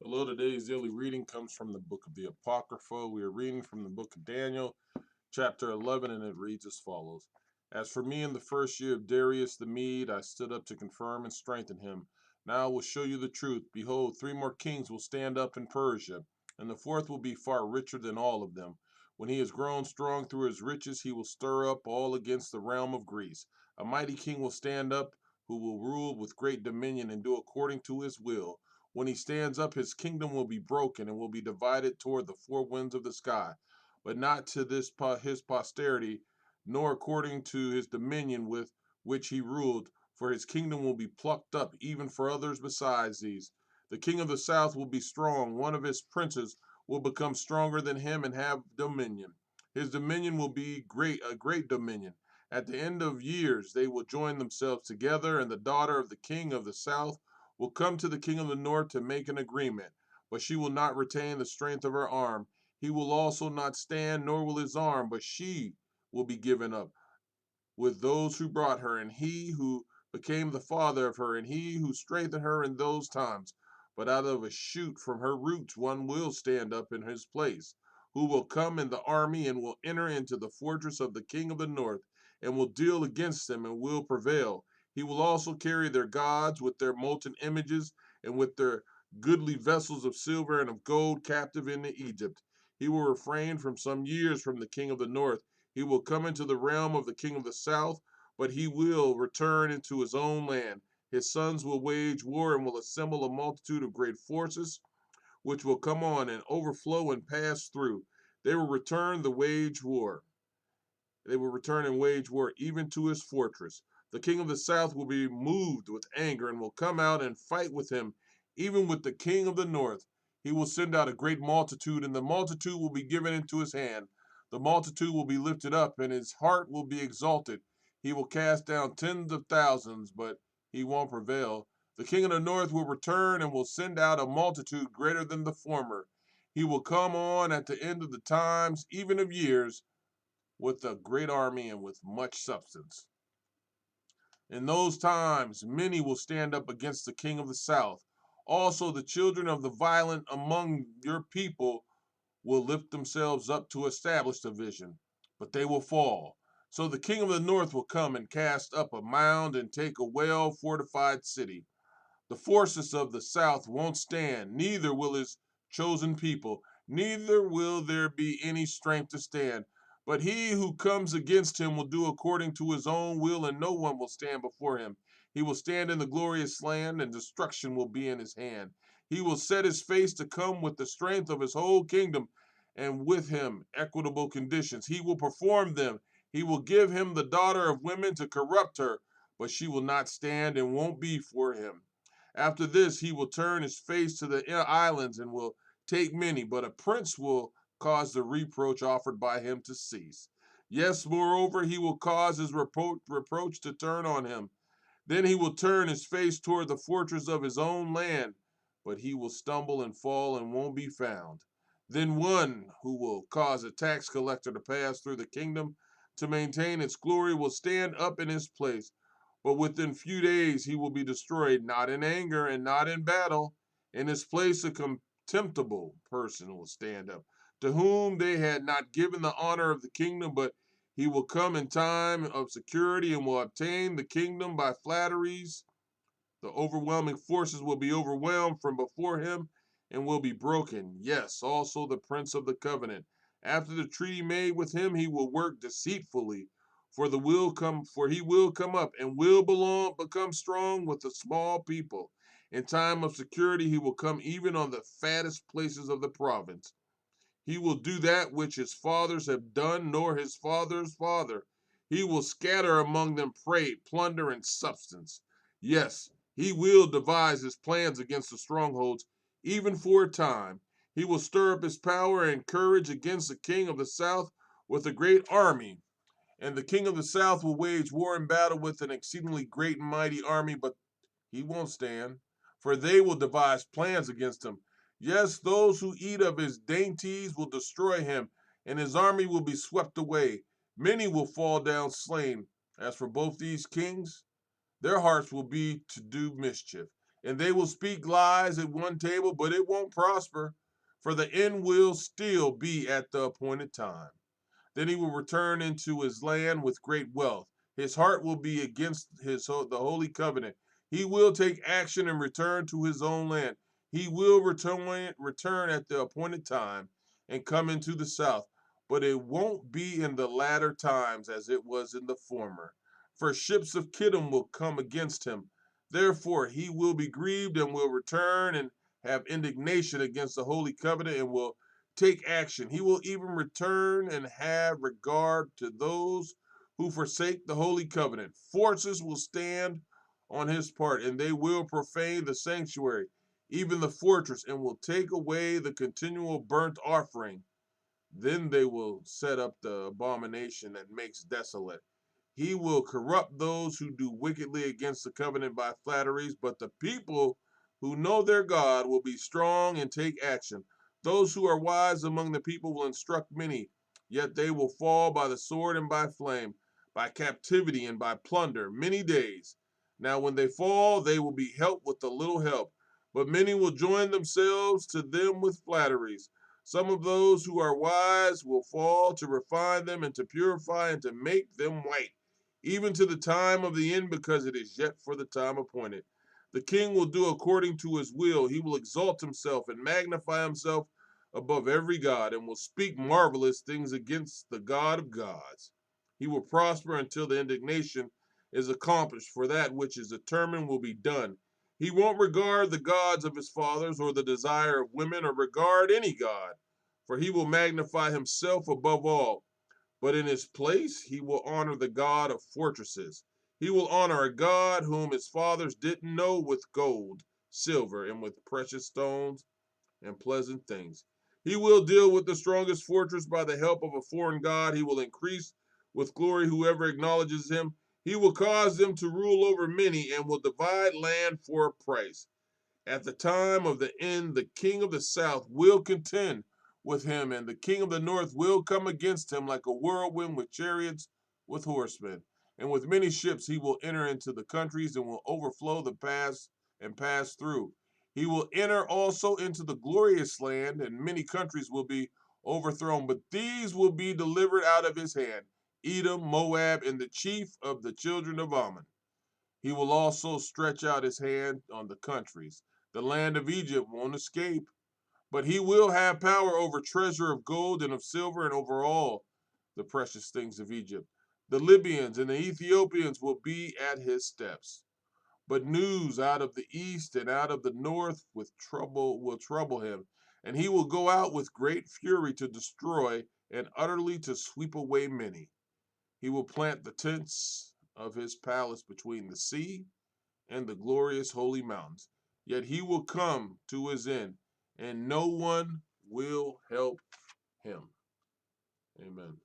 Hello, today's daily reading comes from the book of the Apocrypha. We are reading from the book of Daniel, chapter 11, and it reads as follows. As for me, in the first year of Darius the Mede, I stood up to confirm and strengthen him. Now I will show you the truth. Behold, three more kings will stand up in Persia, and the fourth will be far richer than all of them. When he has grown strong through his riches, he will stir up all against the realm of Greece. A mighty king will stand up, who will rule with great dominion and do according to his will. When he stands up, his kingdom will be broken and will be divided toward the four winds of the sky, but not to his posterity, nor according to his dominion with which he ruled, for his kingdom will be plucked up even for others besides these. The king of the south will be strong, one of his princes will become stronger than him and have dominion. His dominion will be a great dominion. At the end of years they will join themselves together, and the daughter of the king of the south will come to the king of the north to make an agreement, but she will not retain the strength of her arm. He will also not stand, nor will his arm, but she will be given up with those who brought her, and he who became the father of her, and he who strengthened her in those times. But out of a shoot from her roots one will stand up in his place, who will come in the army and will enter into the fortress of the king of the north, and will deal against them and will prevail. He will also carry their gods with their molten images and with their goodly vessels of silver and of gold captive into Egypt. He will refrain from some years from the king of the north. He will come into the realm of the king of the south, but he will return into his own land. His sons will wage war and will assemble a multitude of great forces, which will come on and overflow and pass through. They will return the wage war. They will return and wage war even to his fortress. The king of the south will be moved with anger and will come out and fight with him, even with the king of the north. He will send out a great multitude, and the multitude will be given into his hand. The multitude will be lifted up, and his heart will be exalted. He will cast down tens of thousands, but he won't prevail. The king of the north will return and will send out a multitude greater than the former. He will come on at the end of the times, even of years, with a great army and with much substance. In those times, many will stand up against the king of the south. Also, the children of the violent among your people will lift themselves up to establish the vision, but they will fall. So the king of the north will come and cast up a mound and take a well fortified city. The forces of the south won't stand, neither will his chosen people, neither will there be any strength to stand. But he who comes against him will do according to his own will, and no one will stand before him. He will stand in the glorious land, and destruction will be in his hand. He will set his face to come with the strength of his whole kingdom, and with him equitable conditions. He will perform them. He will give him the daughter of women to corrupt her, but she will not stand and won't be for him. After this, he will turn his face to the islands and will take many, but a prince will cause the reproach offered by him to cease. Yes, moreover, he will cause his reproach to turn on him. Then he will turn his face toward the fortress of his own land, but he will stumble and fall and won't be found. Then one who will cause a tax collector to pass through the kingdom to maintain its glory will stand up in his place, but within few days he will be destroyed, not in anger and not in battle. In his place, a contemptible person will stand up, to whom they had not given the honor of the kingdom, but he will come in time of security and will obtain the kingdom by flatteries. The overwhelming forces will be overwhelmed from before him and will be broken. Yes, also the prince of the covenant. After the treaty made with him, he will work deceitfully, for he will come up and will become strong with a small people. In time of security, he will come even on the fattest places of the province. He will do that which his fathers have done, nor his father's father. He will scatter among them prey, plunder, and substance. Yes, he will devise his plans against the strongholds, even for a time. He will stir up his power and courage against the king of the south with a great army. And the king of the south will wage war and battle with an exceedingly great and mighty army, but he won't stand, for they will devise plans against him. Yes, those who eat of his dainties will destroy him, and his army will be swept away. Many will fall down slain. As for both these kings, their hearts will be to do mischief. And they will speak lies at one table, but it won't prosper, for the end will still be at the appointed time. Then he will return into his land with great wealth. His heart will be against the holy covenant. He will take action and return to his own land. He will return at the appointed time and come into the south, but it won't be in the latter times as it was in the former. For ships of Kittim will come against him. Therefore he will be grieved and will return and have indignation against the holy covenant and will take action. He will even return and have regard to those who forsake the holy covenant. Forces will stand on his part, and they will profane the sanctuary, even the fortress, and will take away the continual burnt offering. Then they will set up the abomination that makes desolate. He will corrupt those who do wickedly against the covenant by flatteries, but the people who know their God will be strong and take action. Those who are wise among the people will instruct many, yet they will fall by the sword and by flame, by captivity and by plunder, many days. Now, when they fall, they will be helped with a little help, but many will join themselves to them with flatteries. Some of those who are wise will fall to refine them and to purify and to make them white, even to the time of the end, because it is yet for the time appointed. The king will do according to his will. He will exalt himself and magnify himself above every god, and will speak marvelous things against the God of gods. He will prosper until the indignation is accomplished, for that which is determined will be done. He won't regard the gods of his fathers or the desire of women or regard any god, for he will magnify himself above all. But in his place, he will honor the God of fortresses. He will honor a God whom his fathers didn't know with gold, silver, and with precious stones and pleasant things. He will deal with the strongest fortress by the help of a foreign God. He will increase with glory whoever acknowledges him. He will cause them to rule over many and will divide land for a price. At the time of the end, the king of the south will contend with him, and the king of the north will come against him like a whirlwind with chariots, with horsemen. And with many ships he will enter into the countries and will overflow the pass and pass through. He will enter also into the glorious land, and many countries will be overthrown, but these will be delivered out of his hand: Edom, Moab, and the chief of the children of Ammon. He will also stretch out his hand on the countries. The land of Egypt won't escape, but he will have power over treasure of gold and of silver and over all the precious things of Egypt. The Libyans and the Ethiopians will be at his steps. But news out of the east and out of the north with trouble will trouble him, and he will go out with great fury to destroy and utterly to sweep away many. He will plant the tents of his palace between the sea and the glorious holy mountains. Yet he will come to his end, and no one will help him. Amen.